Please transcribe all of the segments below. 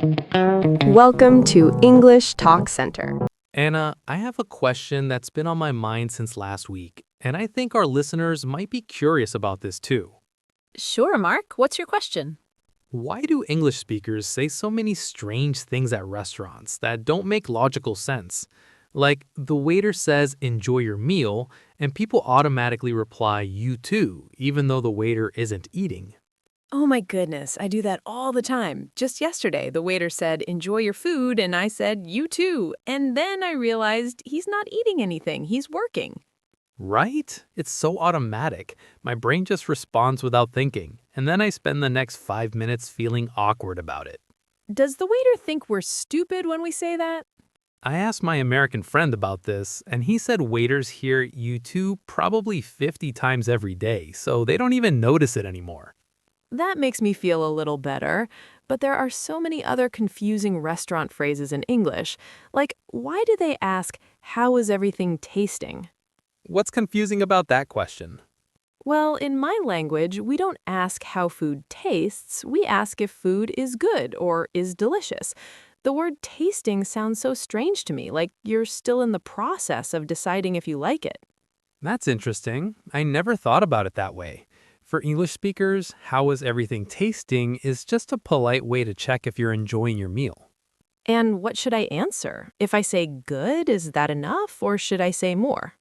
Welcome to English Talk Center. Anna, I have a question that's been on my mind since last week, and I think our listeners might be curious about this too. Sure, Mark. What's your question? Why do English speakers say so many strange things at restaurants that don't make logical sense? Like, the waiter says, enjoy your meal, and people automatically reply, you too, even though the waiter isn't eating. Oh my goodness, I do that all the time. Just yesterday, the waiter said, enjoy your food, and I said, you too. And then I realized he's not eating anything, he's working. Right? It's so automatic. My brain just responds without thinking, and then I spend the next 5 minutes feeling awkward about it. Does the waiter think we're stupid when we say that? I asked my American friend about this, and he said waiters hear you too probably 50 times every day, so they don't even notice it anymore. That makes me feel a little better, but there are so many other confusing restaurant phrases in English. Like, why do they ask, how is everything tasting? What's confusing about that question? Well, in my language, we don't ask how food tastes, we ask if food is good or is delicious. The word tasting sounds so strange to me, like you're still in the process of deciding if you like it. That's interesting. I never thought about it that way. For English speakers, how is everything tasting is just a polite way to check if you're enjoying your meal. And what should I answer? If I say good, is that enough, or should I say more?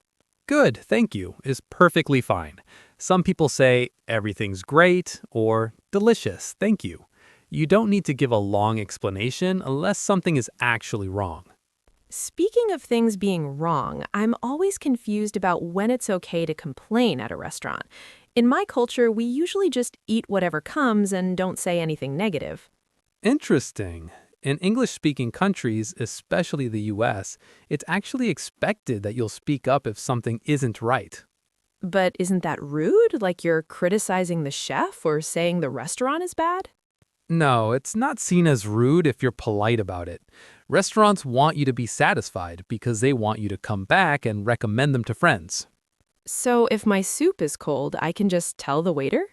Good, thank you, is perfectly fine. Some people say, everything's great, or delicious, thank you. You don't need to give a long explanation unless something is actually wrong. Speaking of things being wrong, I'm always confused about when it's okay to complain at a restaurant. In my culture, we usually just eat whatever comes and don't say anything negative. Interesting. In English-speaking countries, especially the US, it's actually expected that you'll speak up if something isn't right. But isn't that rude? Like you're criticizing the chef or saying the restaurant is bad? No, it's not seen as rude if you're polite about it. Restaurants want you to be satisfied because they want you to come back and recommend them to friends. So if my soup is cold, I can just tell the waiter?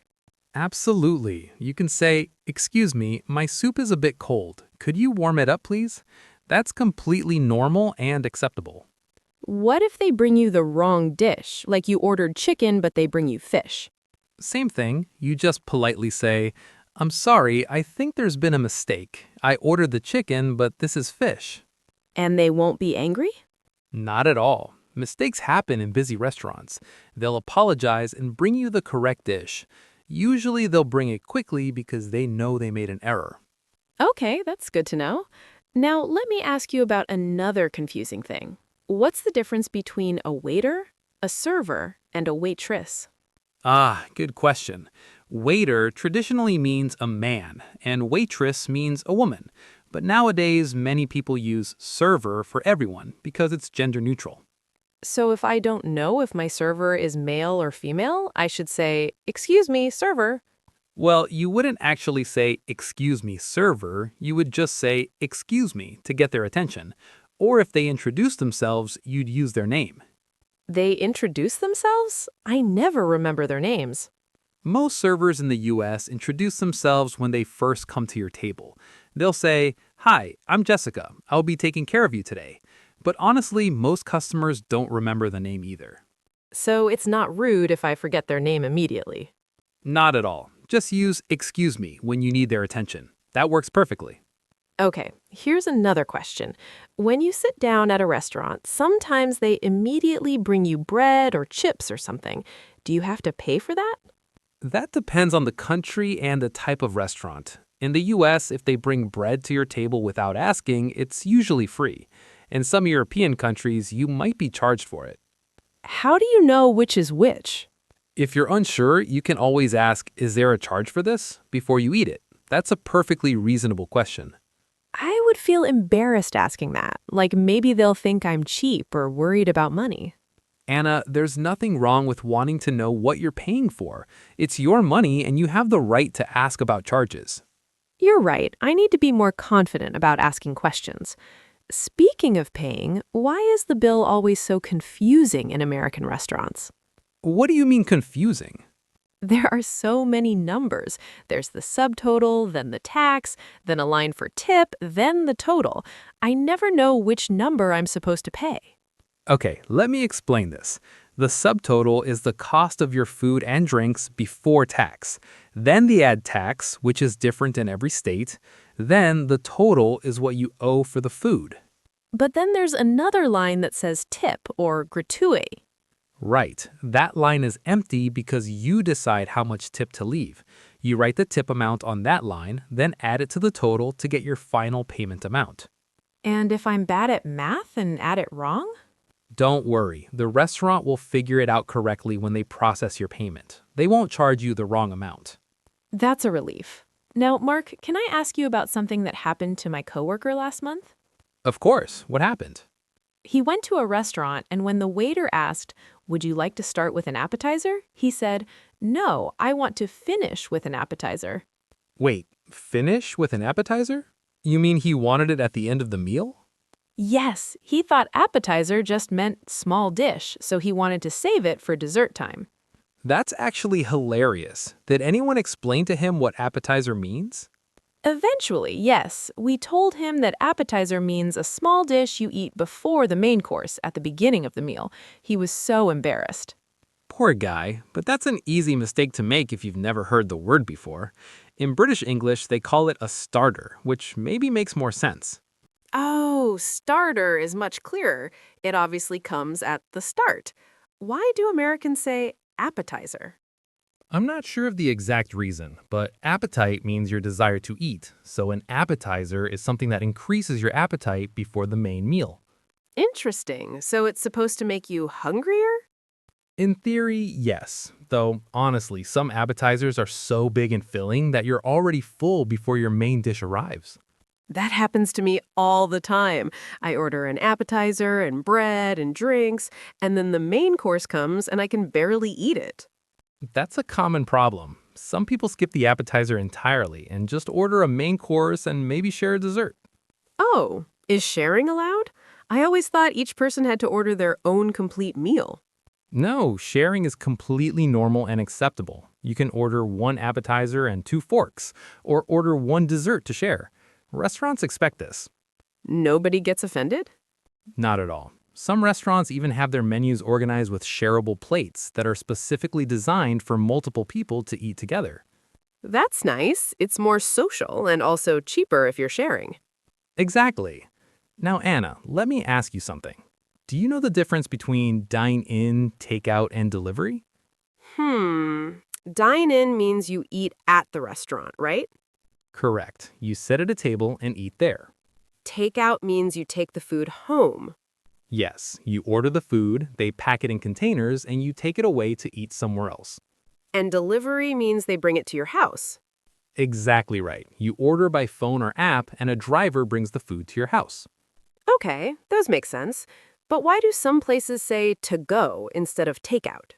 Absolutely. You can say, excuse me, my soup is a bit cold. Could you warm it up, please? That's completely normal and acceptable. What if they bring you the wrong dish, like you ordered chicken but they bring you fish? Same thing. You just politely say, I'm sorry, I think there's been a mistake. I ordered the chicken, but this is fish. And they won't be angry? Not at all. Mistakes happen in busy restaurants. They'll apologize and bring you the correct dish. Usually they'll bring it quickly because they know they made an error. Okay, that's good to know. Now, let me ask you about another confusing thing. What's the difference between a waiter, a server, and a waitress? Ah, good question. Waiter traditionally means a man, and waitress means a woman. But nowadays, many people use server for everyone because it's gender neutral. So if I don't know if my server is male or female, I should say, excuse me, server. Well, you wouldn't actually say, excuse me, server. You would just say, excuse me, to get their attention. Or if they introduce themselves, you'd use their name. They introduce themselves? I never remember their names. Most servers in the US introduce themselves when they first come to your table. They'll say, hi, I'm Jessica. I'll be taking care of you today. But honestly, most customers don't remember the name either. So it's not rude if I forget their name immediately. Not at all. Just use excuse me when you need their attention. That works perfectly. Okay, here's another question. When you sit down at a restaurant, sometimes they immediately bring you bread or chips or something. Do you have to pay for that? That depends on the country and the type of restaurant. In the US, if they bring bread to your table without asking, it's usually free. In some European countries, you might be charged for it. How do you know which is which? If you're unsure, you can always ask, is there a charge for this? Before you eat it. That's a perfectly reasonable question. I would feel embarrassed asking that, like maybe they'll think I'm cheap or worried about money. Anna, there's nothing wrong with wanting to know what you're paying for. It's your money and you have the right to ask about charges. You're right, I need to be more confident about asking questions. Speaking of paying, why is the bill always so confusing in American restaurants? What do you mean confusing? There are so many numbers. There's the subtotal, then the tax, then a line for tip, then the total. I never know which number I'm supposed to pay. Okay, let me explain this. The subtotal is the cost of your food and drinks before tax. Then the ad tax, which is different in every state. Then the total is what you owe for the food. But then there's another line that says tip or gratuity. Right. That line is empty because you decide how much tip to leave. You write the tip amount on that line, then add it to the total to get your final payment amount. And if I'm bad at math and add it wrong? Don't worry, the restaurant will figure it out correctly when they process your payment. They won't charge you the wrong amount. That's a relief. Now, Mark, can I ask you about something that happened to my coworker last month? Of course, what happened? He went to a restaurant, and when the waiter asked, "Would you like to start with an appetizer?" he said, "No, I want to finish with an appetizer." Wait, finish with an appetizer? You mean he wanted it at the end of the meal? Yes, he thought appetizer just meant small dish, so he wanted to save it for dessert time. That's actually hilarious. Did anyone explain to him what appetizer means? Eventually, yes, we told him that appetizer means a small dish you eat before the main course at the beginning of the meal. He was so embarrassed. Poor guy, but that's an easy mistake to make if you've never heard the word before. In British English, they call it a starter, which maybe makes more sense. Oh, starter is much clearer. It obviously comes at the start. Why do Americans say appetizer? I'm not sure of the exact reason, but appetite means your desire to eat, so an appetizer is something that increases your appetite before the main meal. Interesting. So it's supposed to make you hungrier? In theory, yes, though honestly, some appetizers are so big and filling that you're already full before your main dish arrives. That happens to me all the time. I order an appetizer and bread and drinks, and then the main course comes and I can barely eat it. That's a common problem. Some people skip the appetizer entirely and just order a main course and maybe share a dessert. Oh, is sharing allowed? I always thought each person had to order their own complete meal. No, sharing is completely normal and acceptable. You can order one appetizer and two forks, or order one dessert to share. Restaurants expect this. Nobody gets offended? Not at all. Some restaurants even have their menus organized with shareable plates that are specifically designed for multiple people to eat together. That's nice. It's more social and also cheaper if you're sharing. Exactly. Now, Anna, let me ask you something. Do you know the difference between dine-in, takeout, and delivery? Dine in means you eat at the restaurant, right? Correct. You sit at a table and eat there. Takeout means you take the food home. Yes, you order the food, they pack it in containers, and you take it away to eat somewhere else. And delivery means they bring it to your house. Exactly right. You order by phone or app, and a driver brings the food to your house. Okay, those make sense. But why do some places say to go instead of takeout?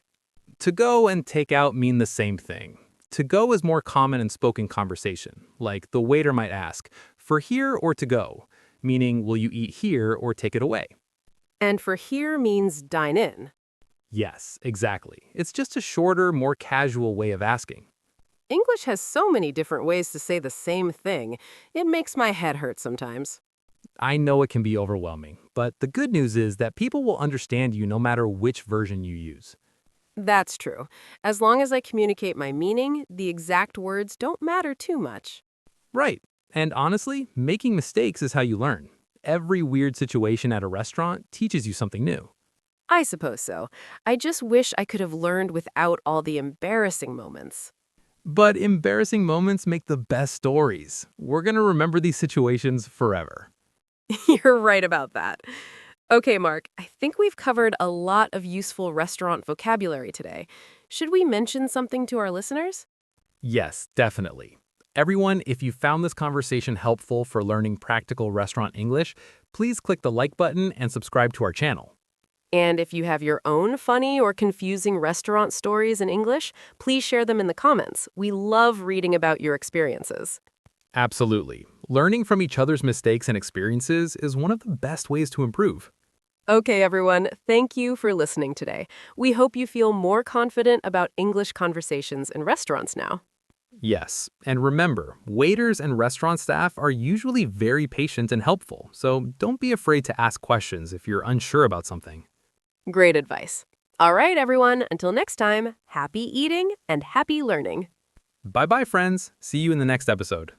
To go and take out mean the same thing. To go is more common in spoken conversation, like the waiter might ask, for here or to go, meaning will you eat here or take it away? And for here means dine in. Yes, exactly. It's just a shorter, more casual way of asking. English has so many different ways to say the same thing. It makes my head hurt sometimes. I know it can be overwhelming, but the good news is that people will understand you no matter which version you use. That's true. As long as I communicate my meaning, the exact words don't matter too much. Right. And honestly, making mistakes is how you learn. Every weird situation at a restaurant teaches you something new. I suppose so. I just wish I could have learned without all the embarrassing moments. But embarrassing moments make the best stories. We're going to remember these situations forever. You're right about that. Okay, Mark, I think we've covered a lot of useful restaurant vocabulary today. Should we mention something to our listeners? Yes, definitely. Everyone, if you found this conversation helpful for learning practical restaurant English, please click the like button and subscribe to our channel. And if you have your own funny or confusing restaurant stories in English, please share them in the comments. We love reading about your experiences. Absolutely. Learning from each other's mistakes and experiences is one of the best ways to improve. Okay, everyone, thank you for listening today. We hope you feel more confident about English conversations in restaurants now. Yes, and remember, waiters and restaurant staff are usually very patient and helpful, so don't be afraid to ask questions if you're unsure about something. Great advice. All right, everyone, until next time, happy eating and happy learning. Bye bye, friends. See you in the next episode.